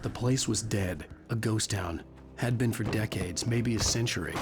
The place was dead, a ghost town. Had been for decades, maybe a century.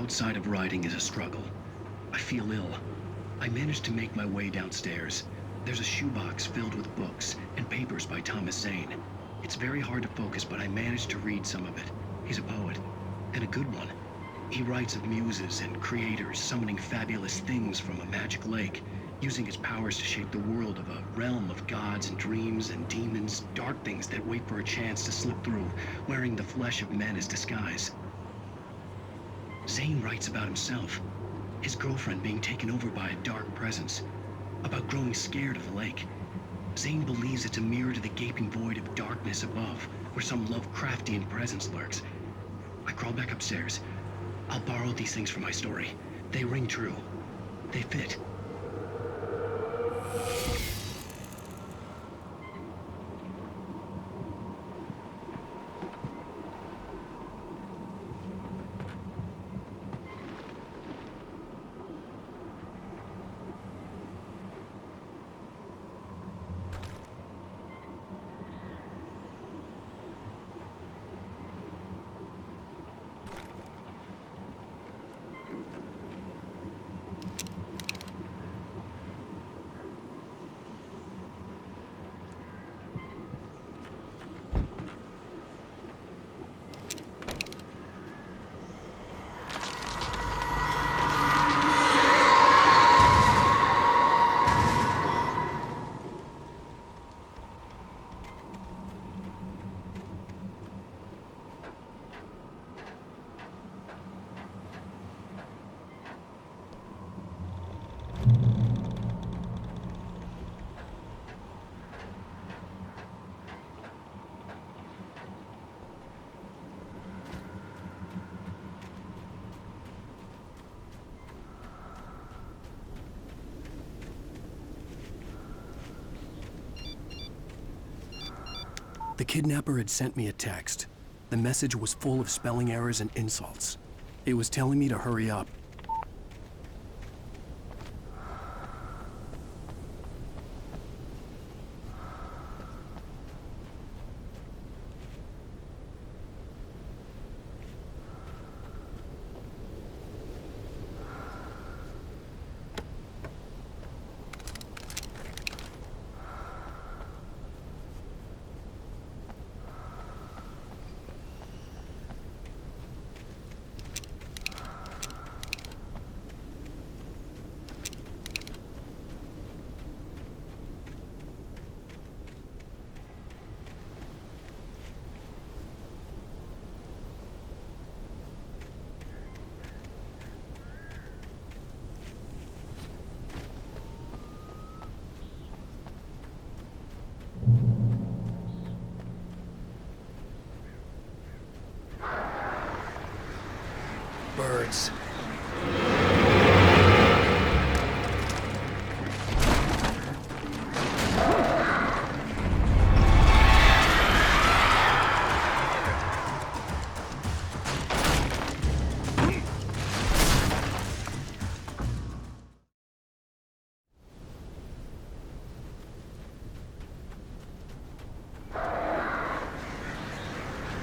outside of writing is a struggle. I feel ill. I managed to make my way downstairs. There's a shoebox filled with books and papers by Thomas Zane. It's very hard to focus, but I managed to read some of it. He's a poet, and a good one. He writes of muses and creators summoning fabulous things from a magic lake, using his powers to shape the world of a realm of gods and dreams and demons, dark things that wait for a chance to slip through, wearing the flesh of men as disguise. Zane writes about himself, his girlfriend being taken over by a dark presence, about growing scared of the lake. Zane believes it's a mirror to the gaping void of darkness above, where some Lovecraftian presence lurks. I crawl back upstairs. I'll borrow these things for my story. They ring true. They fit. The kidnapper had sent me a text. The message was full of spelling errors and insults. It was telling me to hurry up. Birds.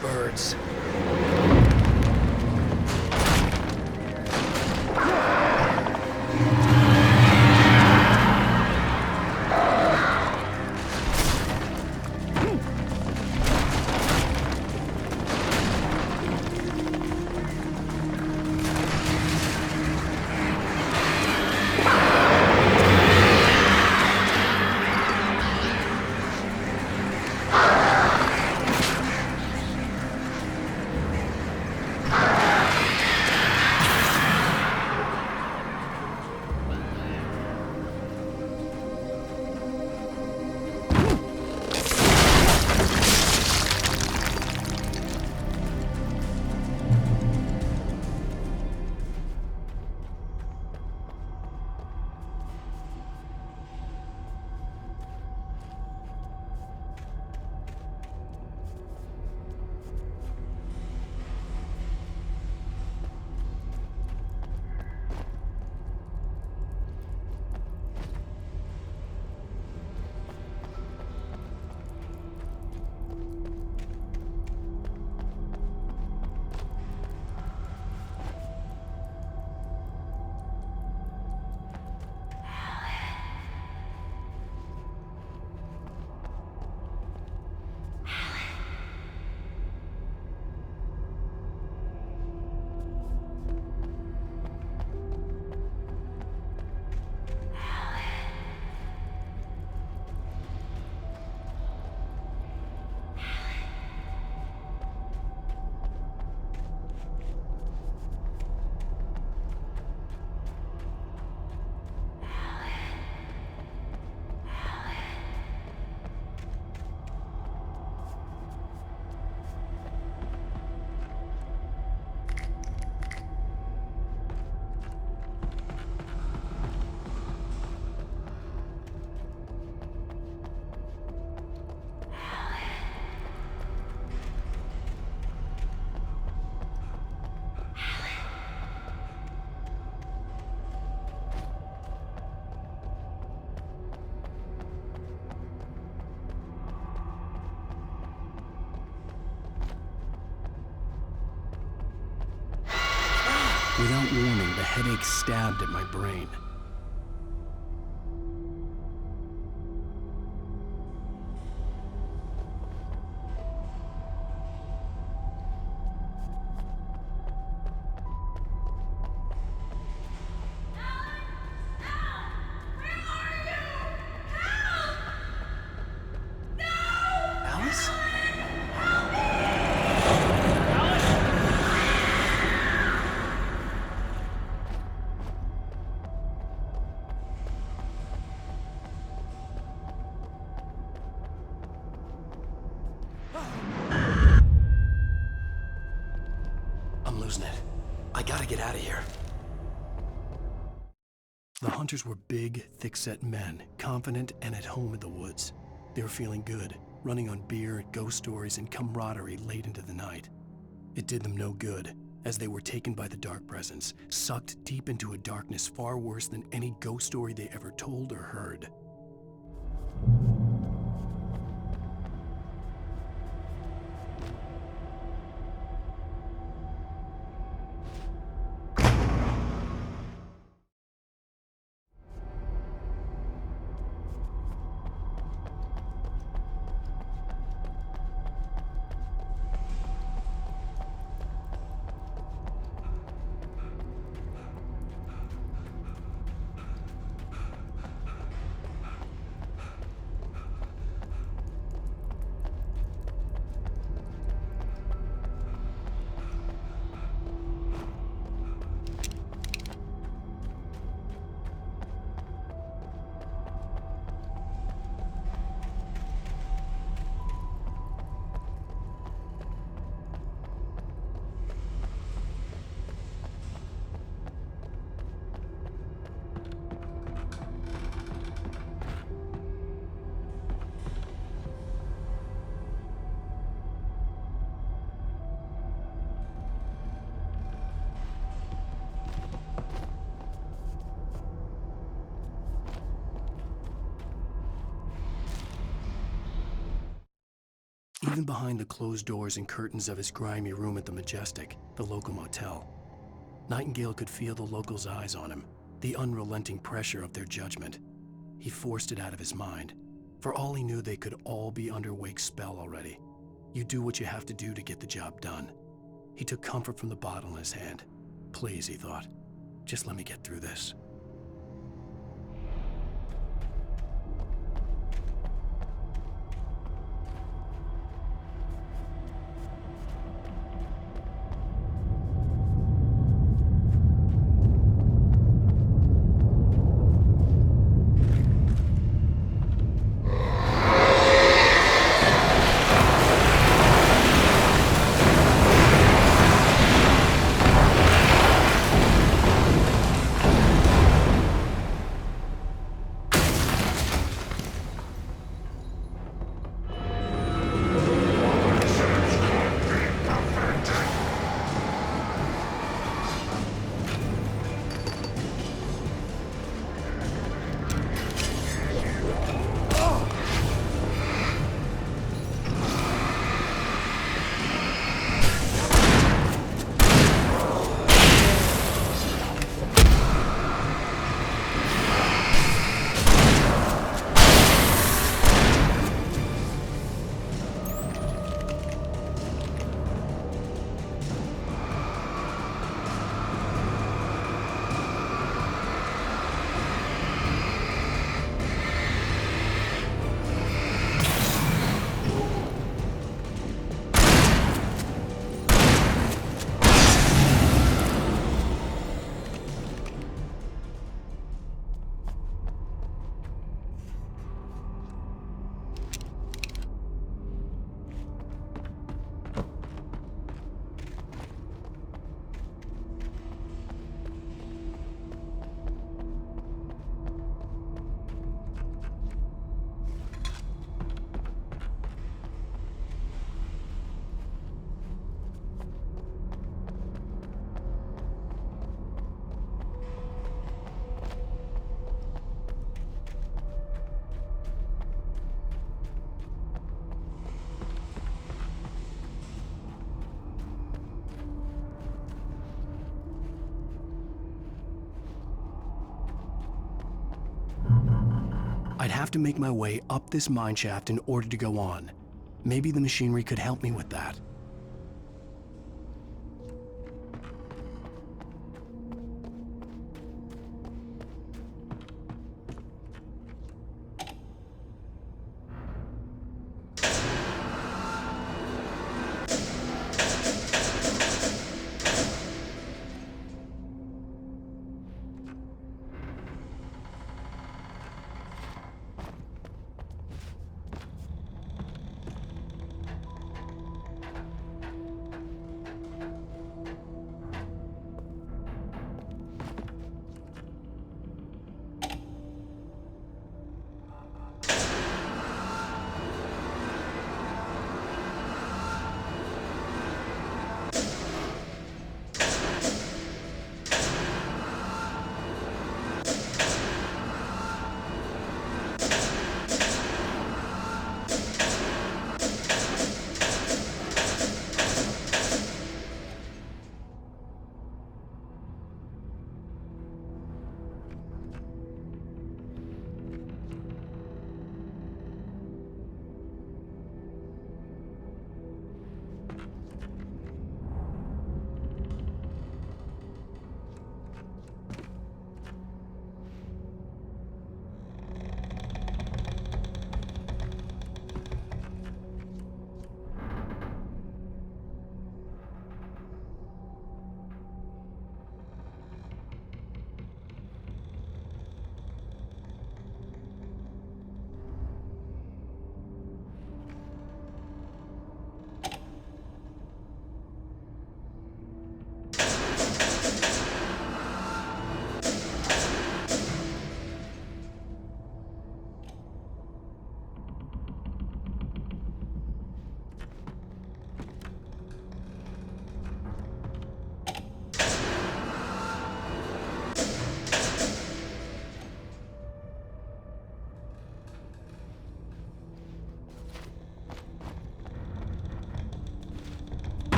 Birds. Without warning, the headache stabbed at my brain. Alice? I'm losing it. I gotta get out of here. The hunters were big, thick-set men, confident and at home in the woods. They were feeling good, running on beer, ghost stories, and camaraderie late into the night. It did them no good, as they were taken by the dark presence, sucked deep into a darkness far worse than any ghost story they ever told or heard. Even behind the closed doors and curtains of his grimy room at the Majestic, the local motel, Nightingale could feel the locals' eyes on him, the unrelenting pressure of their judgment. He forced it out of his mind. For all he knew, they could all be under Wake's spell already. You do what you have to do to get the job done. He took comfort from the bottle in his hand. Please, he thought, just let me get through this. I'd have to make my way up this mine shaft in order to go on. Maybe the machinery could help me with that.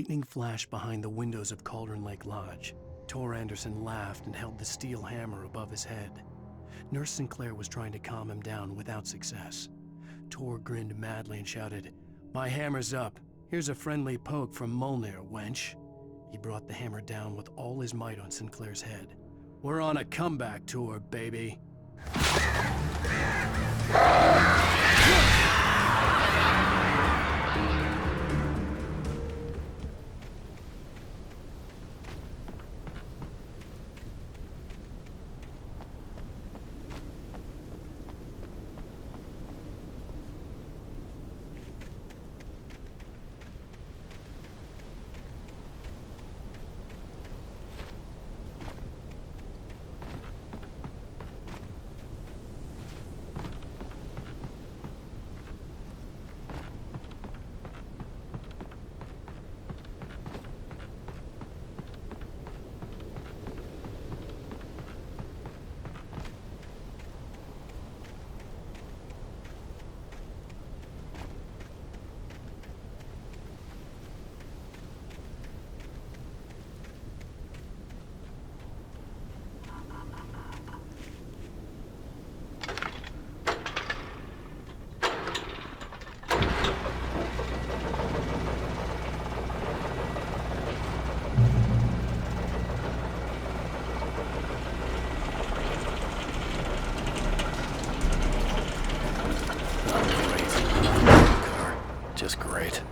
Lightning flashed behind the windows of Cauldron Lake Lodge. Tor Anderson laughed and held the steel hammer above his head. Nurse Sinclair was trying to calm him down without success. Tor grinned madly and shouted, "My hammer's up. Here's a friendly poke from Molnir, wench." He brought the hammer down with all his might on Sinclair's head. "We're on a comeback tour, baby." Just great.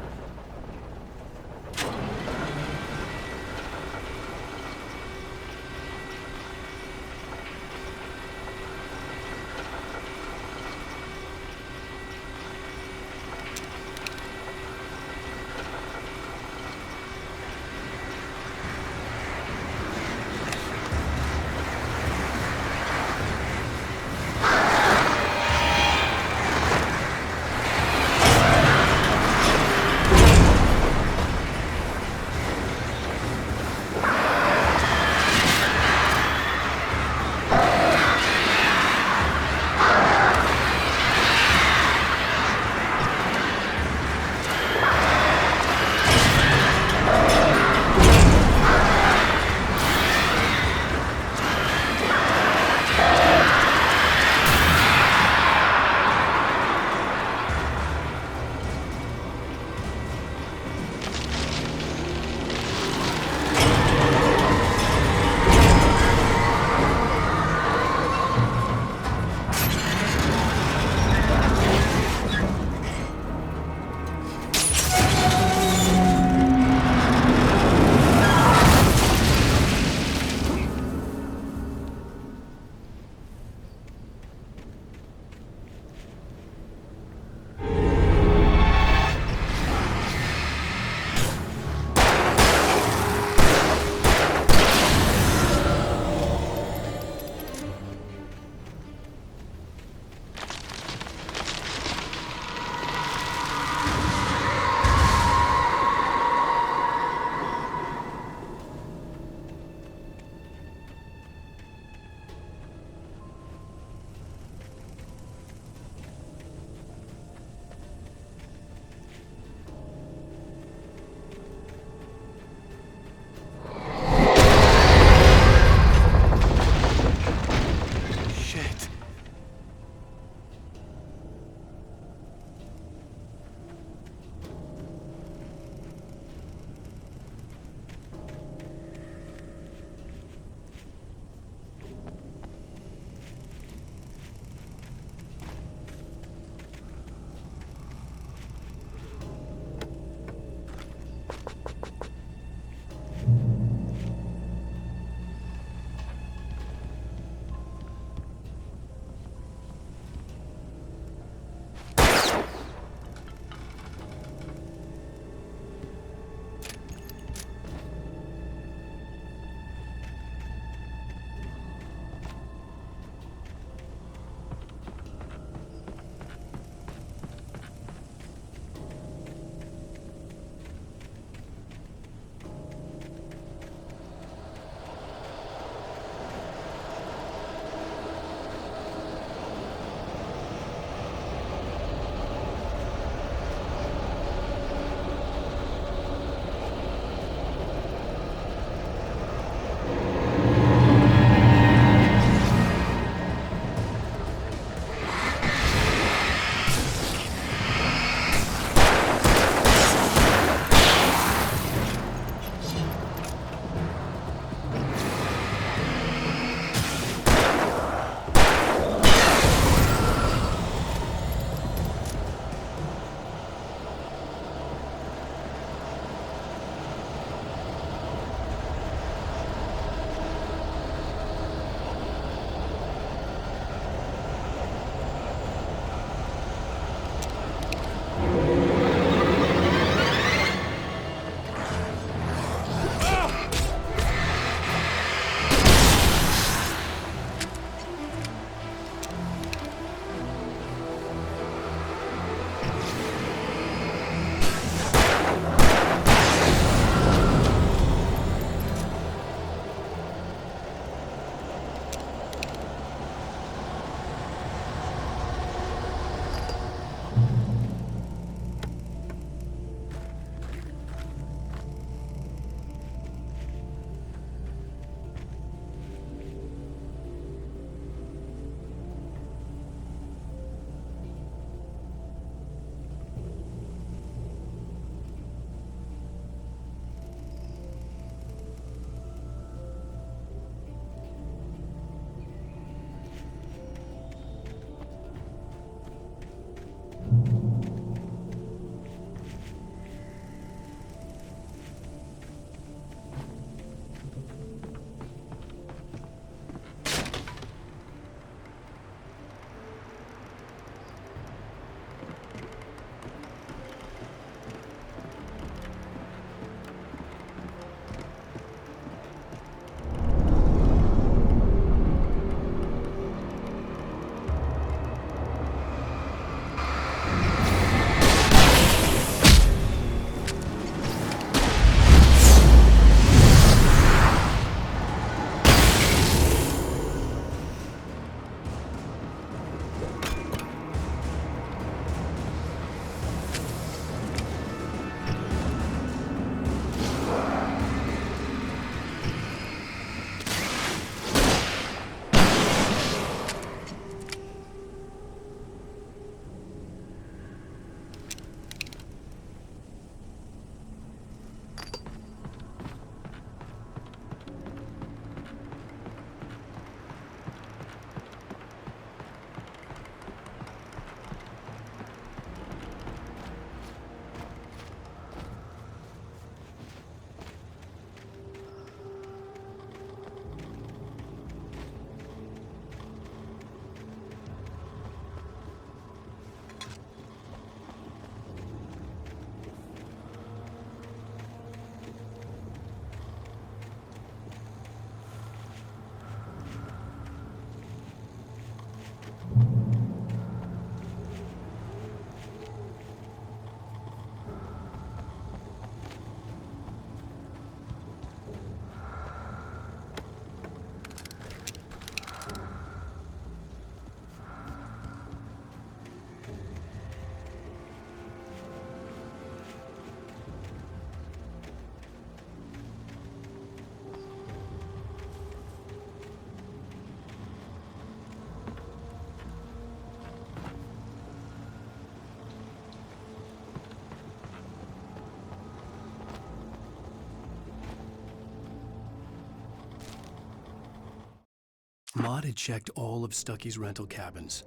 Mott had checked all of Stucky's rental cabins.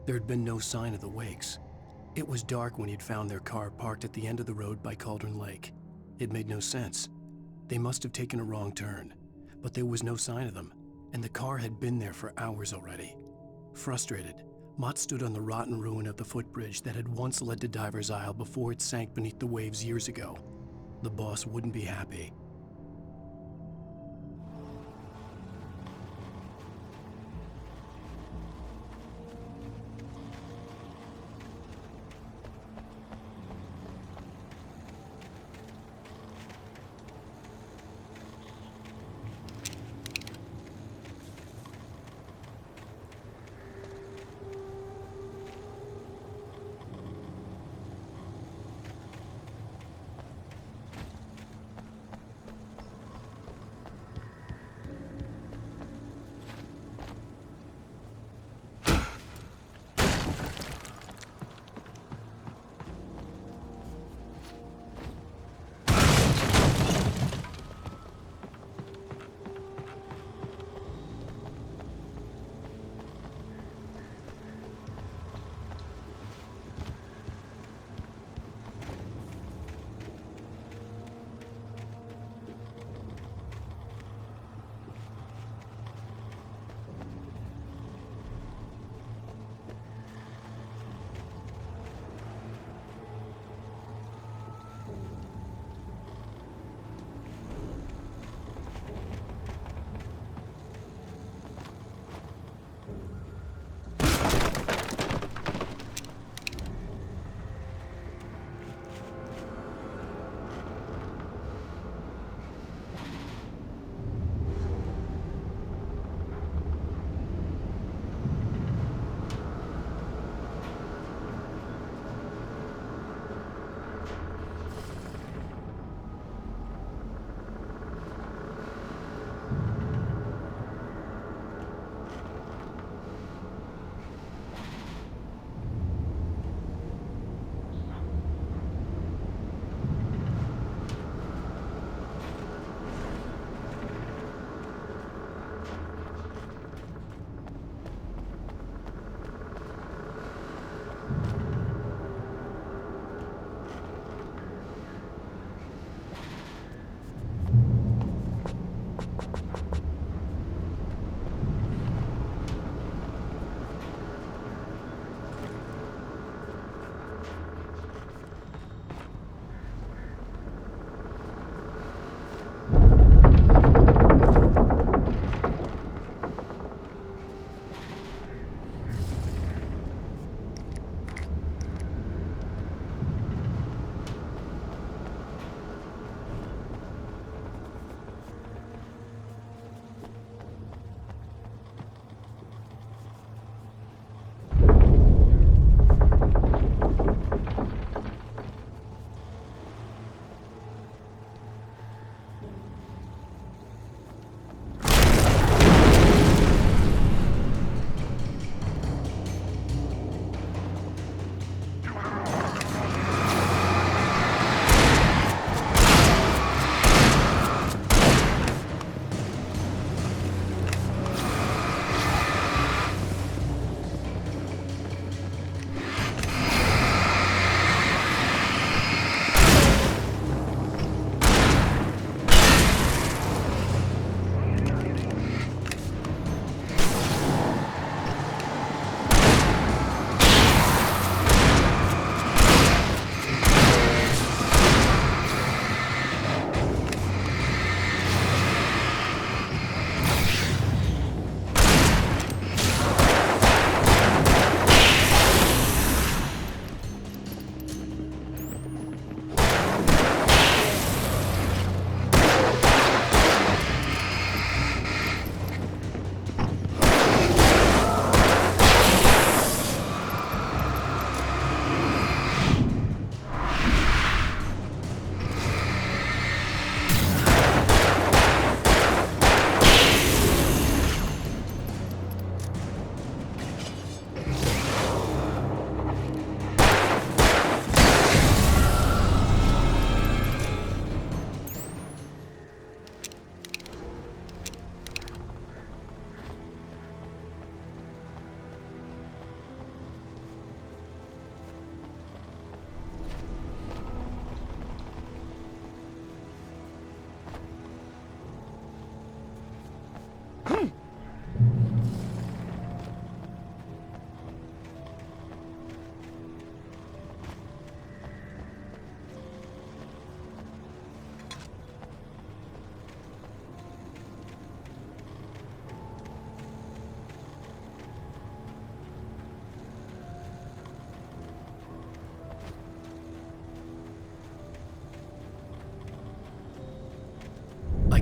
There had been no sign of the Wakes. It was dark when he'd found their car parked at the end of the road by Cauldron Lake. It made no sense. They must have taken a wrong turn, but there was no sign of them, and the car had been there for hours already. Frustrated, Mott stood on the rotten ruin of the footbridge that had once led to Diver's Isle before it sank beneath the waves years ago. The boss wouldn't be happy.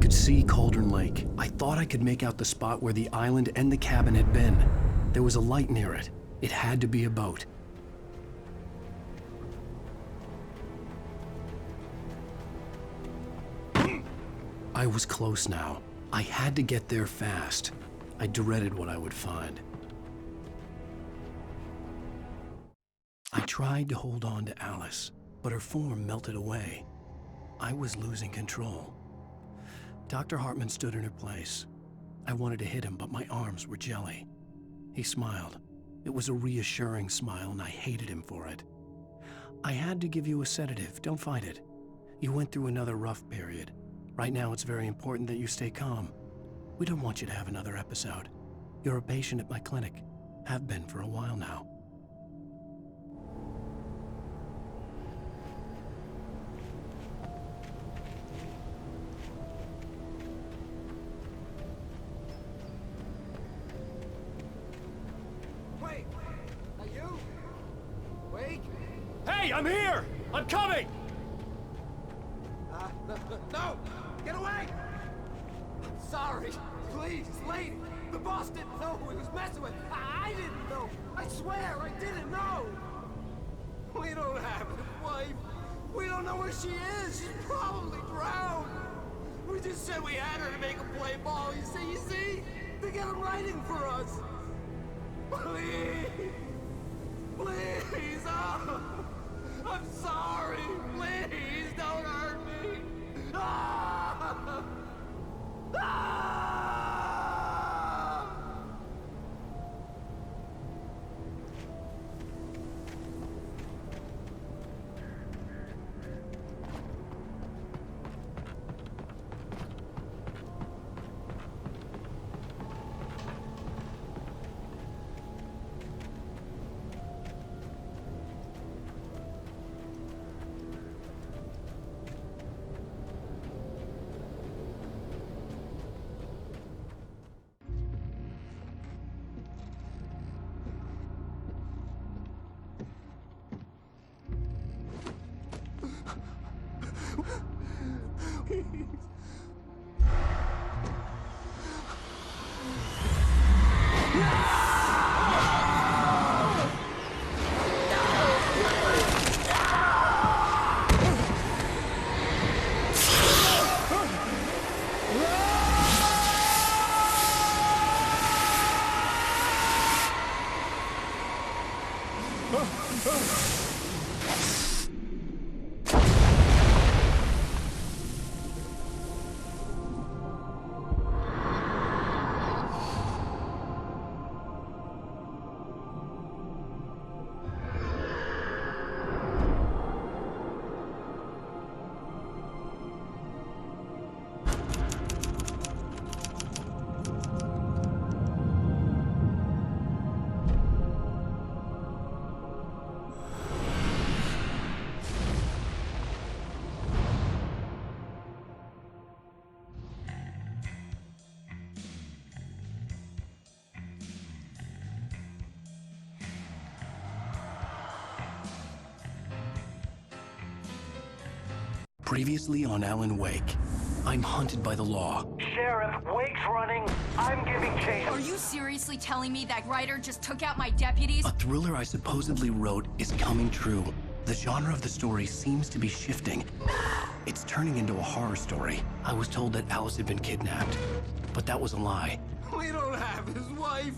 could see Cauldron Lake. I thought I could make out the spot where the island and the cabin had been. There was a light near it. It had to be a boat. I was close now. I had to get there fast. I dreaded what I would find. I tried to hold on to Alice, but her form melted away. I was losing control. Dr. Hartman stood in her place. I wanted to hit him, but my arms were jelly. He smiled. It was a reassuring smile, and I hated him for it. I had to give you a sedative. Don't fight it. You went through another rough period. Right now, it's very important that you stay calm. We don't want you to have another episode. You're a patient at my clinic. Have been for a while now. Wait! Are you? Wait! Hey, I'm here! I'm coming! No! Get away! I'm sorry. Please, lady. The boss didn't know who he was messing with. I didn't know. I swear, I didn't know. We don't have a wife. We don't know where she is. She's probably drowned. We just said we had her to make a play ball. You see? To get him writing for us. Please. Please. Oh. I'm sorry. Please don't hurt me. Ah! Ah! Previously on Alan Wake, I'm hunted by the law. Sheriff, Wake's running. I'm giving chase. Are you seriously telling me that writer just took out my deputies? A thriller I supposedly wrote is coming true. The genre of the story seems to be shifting. It's turning into a horror story. I was told that Alice had been kidnapped, but that was a lie. We don't have his wife.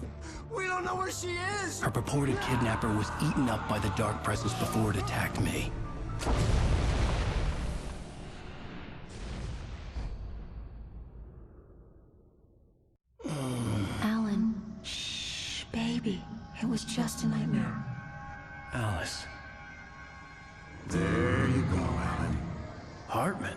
We don't know where she is. Her purported kidnapper was eaten up by the dark presence before it attacked me. Alan, shh, baby. It was just a nightmare. Alice. There you go, Alan. Hartman.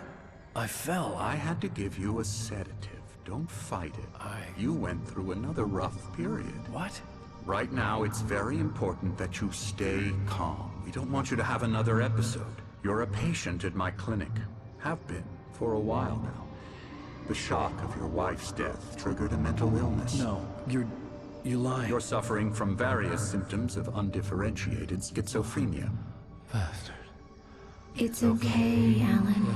I fell. I had to give you a sedative. Don't fight it. You went through another rough period. What? Right now, it's very important that you stay calm. We don't want you to have another episode. You're a patient at my clinic. Have been for a while now. The shock of your wife's death triggered a mental illness. No, you're lying. You're suffering from various symptoms of undifferentiated schizophrenia. Bastard. It's okay, Alan.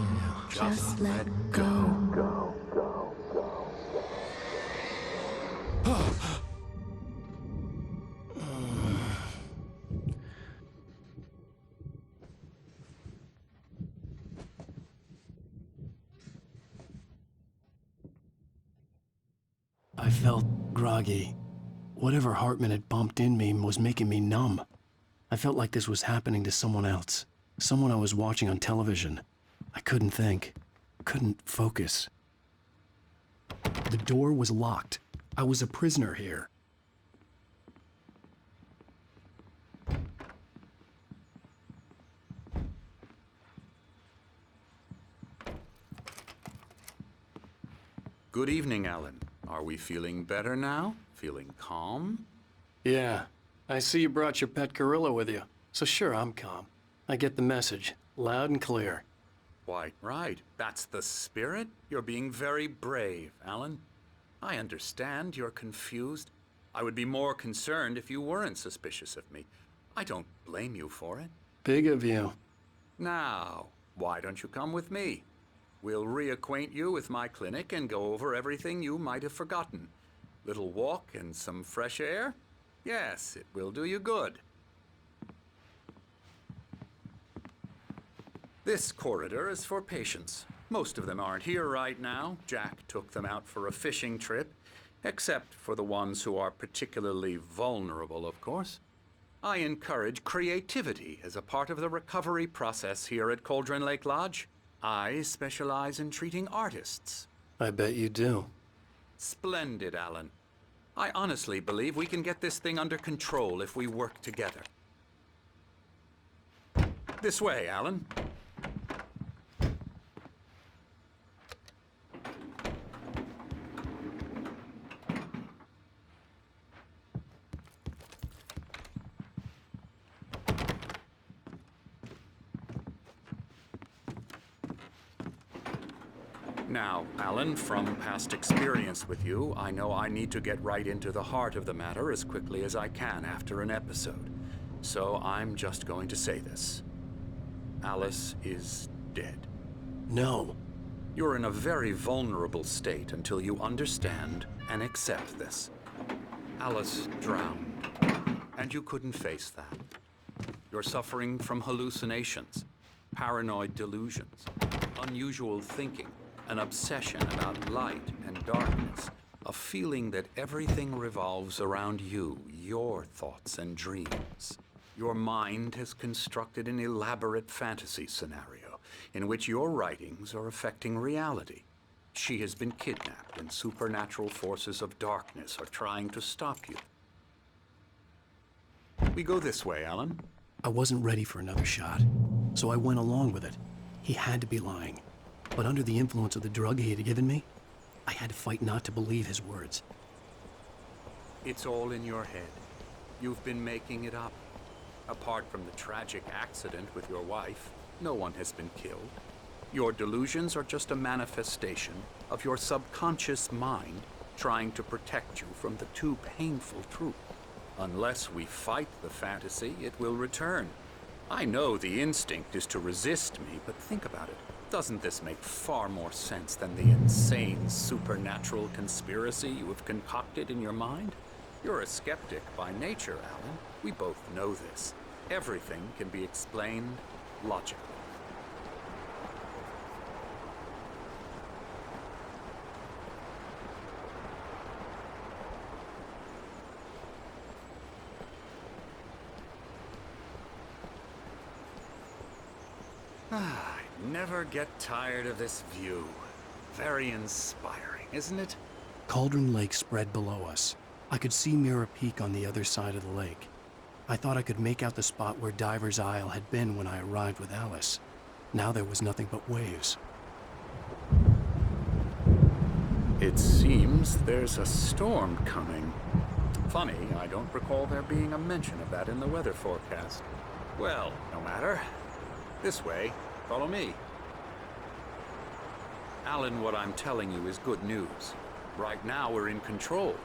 Just let go. I felt groggy. Whatever Hartman had bumped in me was making me numb. I felt like this was happening to someone else. Someone I was watching on television. I couldn't think. Couldn't focus. The door was locked. I was a prisoner here. Good evening, Alan. Are we feeling better now? Feeling calm? Yeah. I see you brought your pet gorilla with you. So sure, I'm calm. I get the message. Loud and clear. Quite right. That's the spirit. You're being very brave, Alan. I understand you're confused. I would be more concerned if you weren't suspicious of me. I don't blame you for it. Big of you. Now, why don't you come with me? We'll reacquaint you with my clinic and go over everything you might have forgotten. Little walk and some fresh air? Yes, it will do you good. This corridor is for patients. Most of them aren't here right now. Jack took them out for a fishing trip, except for the ones who are particularly vulnerable, of course. I encourage creativity as a part of the recovery process here at Cauldron Lake Lodge. I specialize in treating artists. I bet you do. Splendid, Alan. I honestly believe we can get this thing under control if we work together. This way, Alan. Now, Alan, from past experience with you, I know I need to get right into the heart of the matter as quickly as I can after an episode. So I'm just going to say this. Alice is dead. No. You're in a very vulnerable state until you understand and accept this. Alice drowned, and you couldn't face that. You're suffering from hallucinations, paranoid delusions, unusual thinking, an obsession about light and darkness, a feeling that everything revolves around you, your thoughts and dreams. Your mind has constructed an elaborate fantasy scenario in which your writings are affecting reality. She has been kidnapped and supernatural forces of darkness are trying to stop you. We go this way, Alan. I wasn't ready for another shot, so I went along with it. He had to be lying. But under the influence of the drug he had given me, I had to fight not to believe his words. It's all in your head. You've been making it up. Apart from the tragic accident with your wife, no one has been killed. Your delusions are just a manifestation of your subconscious mind trying to protect you from the too painful truth. Unless we fight the fantasy, it will return. I know the instinct is to resist me, but think about it. Doesn't this make far more sense than the insane supernatural conspiracy you have concocted in your mind? You're a skeptic by nature, Alan. We both know this. Everything can be explained logically. I never get tired of this view. Very inspiring, isn't it? Cauldron Lake spread below us. I could see Mirror Peak on the other side of the lake. I thought I could make out the spot where Diver's Isle had been when I arrived with Alice. Now there was nothing but waves. It seems there's a storm coming. Funny, I don't recall there being a mention of that in the weather forecast. Well, no matter. This way. Follow me. Alan, what I'm telling you is good news. Right now, we're in control.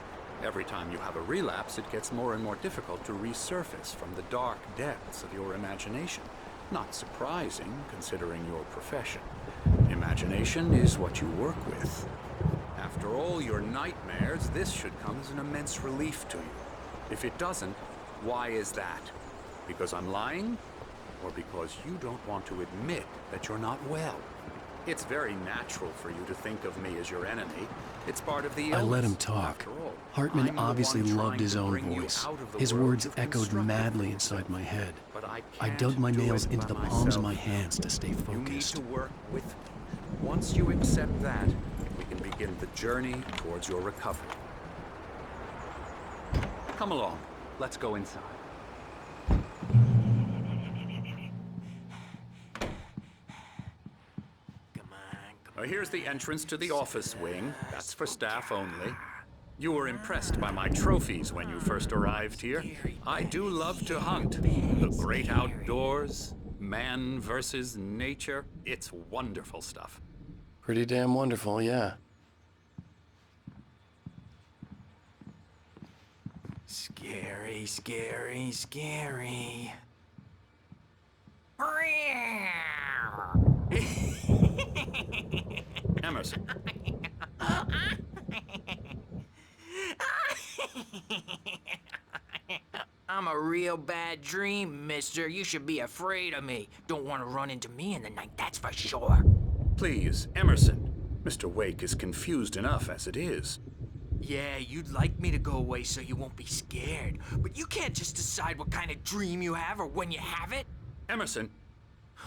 Every time you have a relapse, it gets more and more difficult to resurface from the dark depths of your imagination. Not surprising, considering your profession. Imagination is what you work with. After all your nightmares, this should come as an immense relief to you. If it doesn't, why is that? Because I'm lying? Or because you don't want to admit that you're not well? It's very natural for you to think of me as your enemy. It's part of the I illness, let him talk. after all. Hartman I'm the obviously one loved trying his to own bring you voice. out of the His world words you've echoed constructed madly for inside yourself. my head. But I I can't dug my do nails it into by the palms of myself. my hands to stay You need focused. to work with me. Once you accept that, we can begin the journey towards your recovery. Come along. Let's go inside. Here's the entrance to the office wing. That's for staff only. You were impressed by my trophies when you first arrived here. I do love to hunt. The great outdoors, man versus nature. It's wonderful stuff. Pretty damn wonderful, yeah. Scary, scary, scary. Emerson. I'm a real bad dream, mister. You should be afraid of me. Don't want to run into me in the night, that's for sure. Please, Emerson. Mr. Wake is confused enough as it is. Yeah, you'd like me to go away so you won't be scared. But you can't just decide what kind of dream you have or when you have it. Emerson.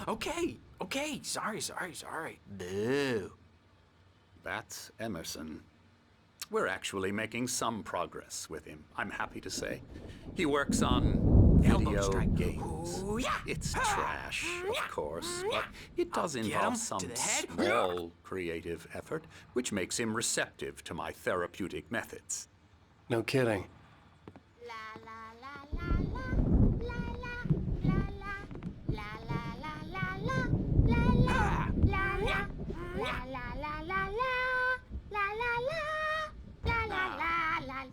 Okay. Sorry. Boo. That's Emerson. We're actually making some progress with him, I'm happy to say. He works on Elbow video strike. games. Ooh, yeah. It's trash, of course, but it does I'll get involve him some to the head. small creative effort, which makes him receptive to my therapeutic methods. No kidding.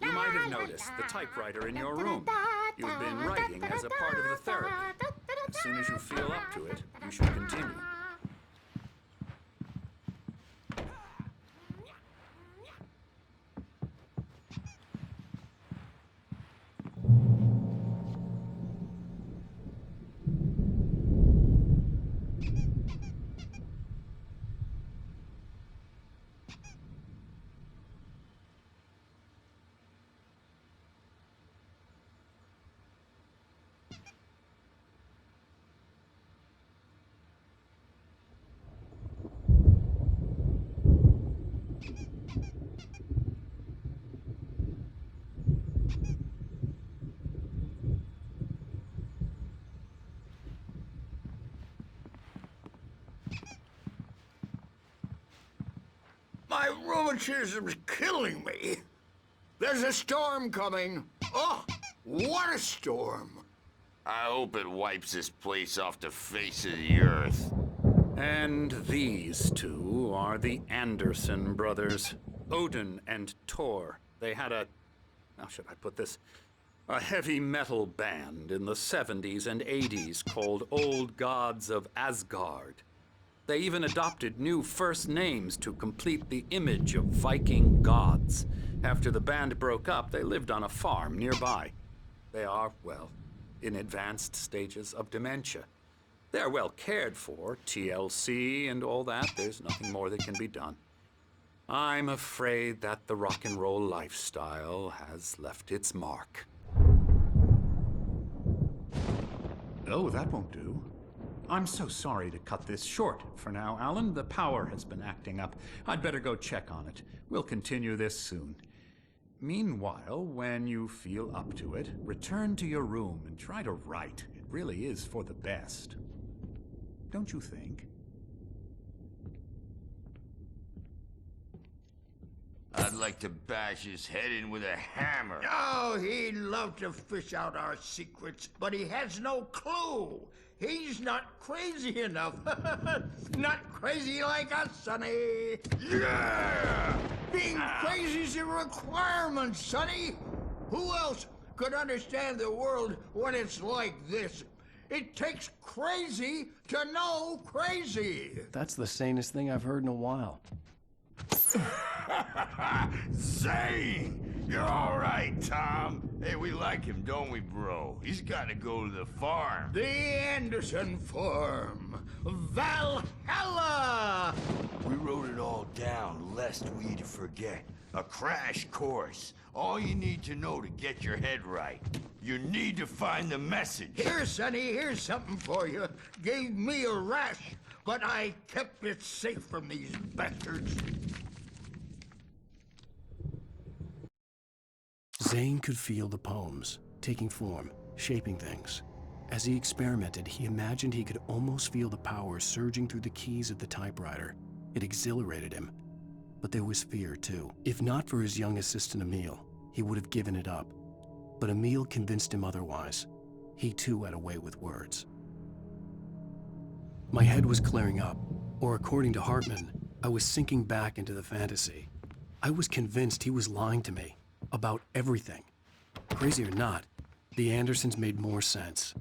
You might have noticed the typewriter in your room. You've been writing as a part of the therapy. As soon as you feel up to it, you should continue. My rheumatism's killing me. There's a storm coming. Oh, what a storm. I hope it wipes this place off the face of the earth. And these two are the Anderson brothers, Odin and Tor. They had how should I put this? A heavy metal band in the 70s and 80s called Old Gods of Asgard. They even adopted new first names to complete the image of Viking gods. After the band broke up, they lived on a farm nearby. They are, well, in advanced stages of dementia. They're well cared for, TLC and all that. There's nothing more that can be done. I'm afraid that the rock and roll lifestyle has left its mark. Oh, that won't do. I'm so sorry to cut this short for now, Alan. The power has been acting up. I'd better go check on it. We'll continue this soon. Meanwhile, when you feel up to it, return to your room and try to write. It really is for the best. Don't you think? I'd like to bash his head in with a hammer. Oh, he'd love to fish out our secrets, but he has no clue. He's not crazy enough. Not crazy like us, Sonny. Yeah! Being crazy's a requirement, Sonny. Who else could understand the world when it's like this? It takes crazy to know crazy. That's the sanest thing I've heard in a while. Zane! You're all right, Tom. Hey, we like him, don't we, bro? He's got to go to the farm. The Anderson farm. Valhalla! We wrote it all down, lest we forget. A crash course. All you need to know to get your head right. You need to find the message. Here, Sonny, here's something for you. Gave me a rash, but I kept it safe from these bastards. Zane could feel the poems, taking form, shaping things. As he experimented, he imagined he could almost feel the power surging through the keys of the typewriter. It exhilarated him. But there was fear, too. If not for his young assistant Emil, he would have given it up. But Emil convinced him otherwise. He too had a way with words. My head was clearing up, or according to Hartman, I was sinking back into the fantasy. I was convinced he was lying to me. About everything. Crazy or not, the Andersons made more sense.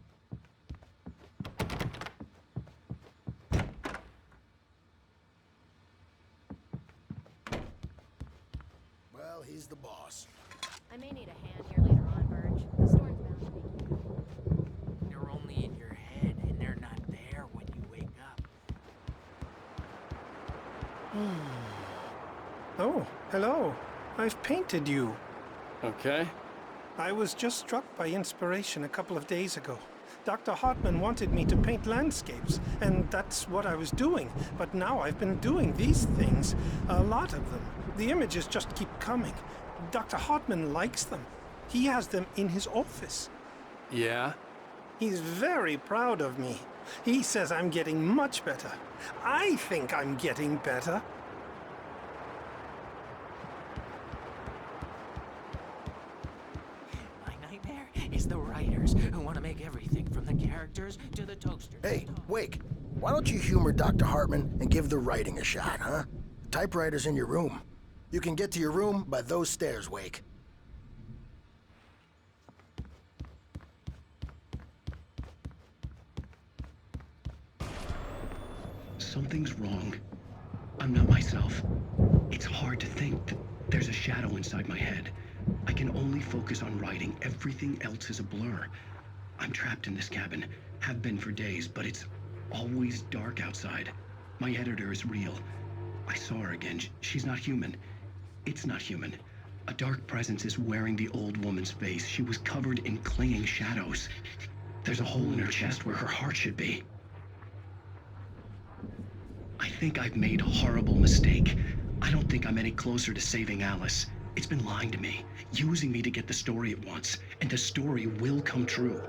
Well, he's the boss. I may need a hand here later on, Burge. The storm's bound to make you. They're only in your head, and they're not there when you wake up. Oh, hello. I've painted you. Okay. I was just struck by inspiration a couple of days ago. Dr. Hartman wanted me to paint landscapes, and that's what I was doing. But now I've been doing these things, a lot of them. The images just keep coming. Dr. Hartman likes them. He has them in his office. Yeah? He's very proud of me. He says I'm getting much better. I think I'm getting better. Is the writers who want to make everything from the characters to the toasters. Hey, Wake, why don't you humor Dr. Hartman and give the writing a shot, huh? The typewriter's in your room. You can get to your room by those stairs, Wake. Something's wrong. I'm not myself. It's hard to think that there's a shadow inside my head. I can only focus on writing. Everything else is a blur. I'm trapped in this cabin. Have been for days, but it's always dark outside. My editor is real. I saw her again. She's not human. It's not human. A dark presence is wearing the old woman's face. She was covered in clinging shadows. There's a hole in her chest where her heart should be. I think I've made a horrible mistake. I don't think I'm any closer to saving Alice. It's been lying to me, using me to get the story it wants, and the story will come true.